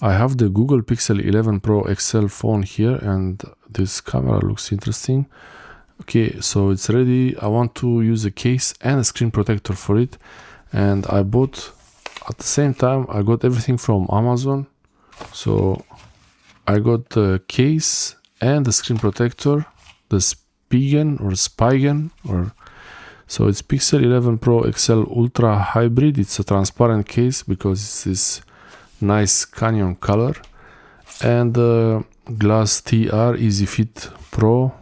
I have the Google Pixel 11 Pro XL phone here, and this camera looks interesting. Okay, so it's ready. I want to use a case and a screen protector for it, and I bought at the same time. I got everything from Amazon, so I got the case and the screen protector, the Spigen, so it's Pixel 11 Pro XL Ultra Hybrid. It's a transparent case because it's this nice canyon color, and the Glass TR Easy Fit Pro.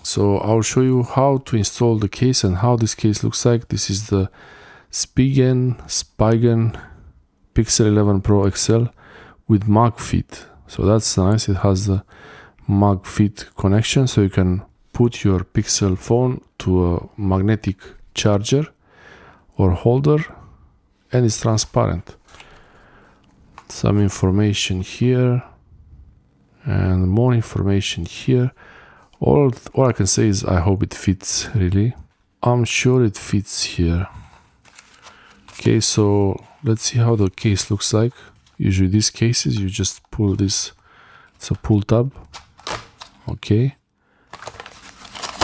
So I'll show you how to install the case and how this case looks like. This is the Spigen Pixel 11 Pro XL with MagFit. So that's nice. It has the MagFit connection, so you can put your Pixel phone to a magnetic charger or holder, and it's transparent. Some information here and more information here. All I can say is I hope it fits, really. I'm sure it fits here. Okay, so let's see how the case looks like. Usually these cases, you just pull this, it's a pull tab. Okay.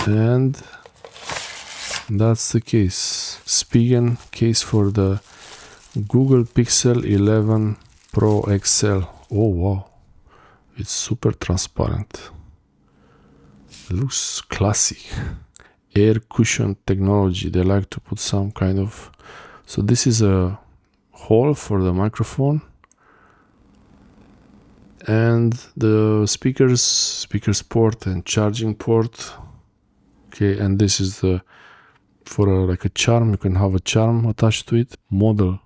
And that's the case. Spigen case for the Google Pixel 11 Pro XL. Oh wow, it's super transparent. It looks classy. Air cushion technology. They like to put some kind of... So this is a hole for the microphone, and the speakers port and charging port. Okay, and this is the for like a charm. You can have a charm attached to it. Model.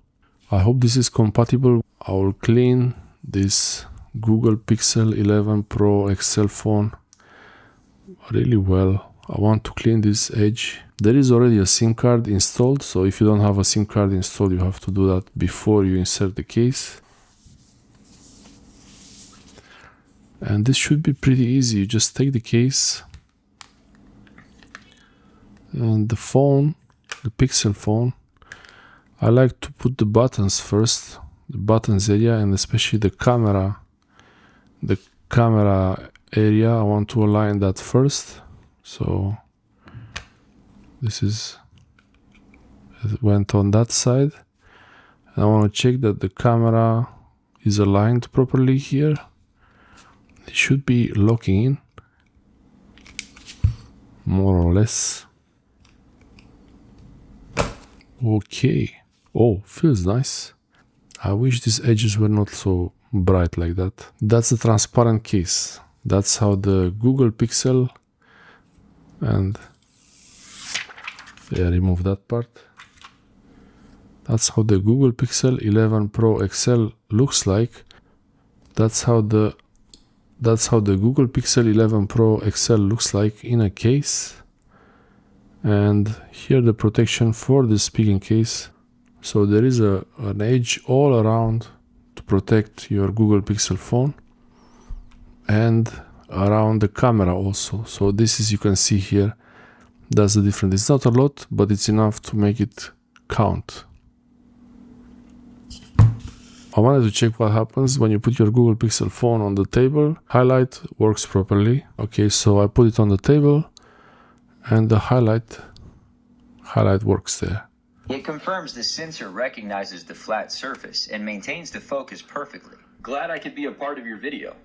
I hope this is compatible. I will clean this Google Pixel 11 Pro XL phone really well. I want to clean this edge. There is already a SIM card installed, so if you don't have a SIM card installed, you have to do that before you insert the case. And this should be pretty easy. You just take the case and the phone, the Pixel phone. I like to put the buttons first, the buttons area, and especially the camera area. I want to align that first. So this is, it went on that side. And I want to check that the camera is aligned properly here. It should be locking in, more or less. Okay. Oh, feels nice. I wish these edges were not so bright like that. That's the transparent case. That's how the Google Pixel, and yeah, remove that part. That's how the Google Pixel 11 Pro XL looks like. That's how the Google Pixel 11 Pro XL looks like in a case. And here the protection for the Spigen case. So there is an edge all around to protect your Google Pixel phone, and around the camera also. So this is, you can see here, that's the difference. It's not a lot, but it's enough to make it count. I wanted to check what happens when you put your Google Pixel phone on the table. Highlight works properly. Okay, so I put it on the table, and the highlight works there. It confirms the sensor recognizes the flat surface and maintains the focus perfectly. Glad I could be a part of your video.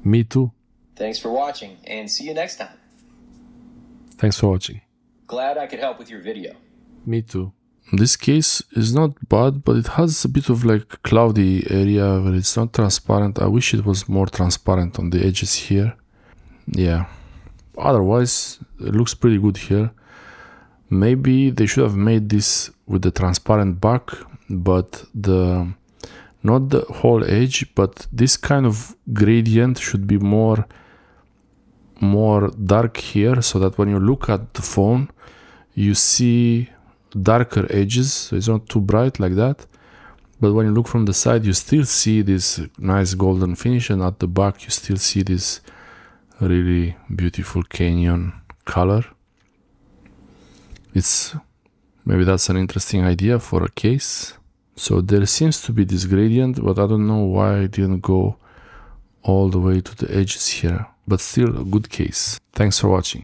Me too. Thanks for watching, and see you next time. Thanks for watching. Glad I could help with your video. Me too. This case is not bad, but it has a bit of like cloudy area where it's not transparent. I wish it was more transparent on the edges here. Yeah. Otherwise, it looks pretty good here. Maybe they should have made this with the transparent back, but not the whole edge, but this kind of gradient should be more dark here, so that when you look at the phone, you see darker edges, so it's not too bright like that. But when you look from the side, you still see this nice golden finish, and at the back you still see this really beautiful canyon color. Maybe that's an interesting idea for a case. So there seems to be this gradient, but I don't know why I didn't go all the way to the edges here. But still a good case. Thanks for watching.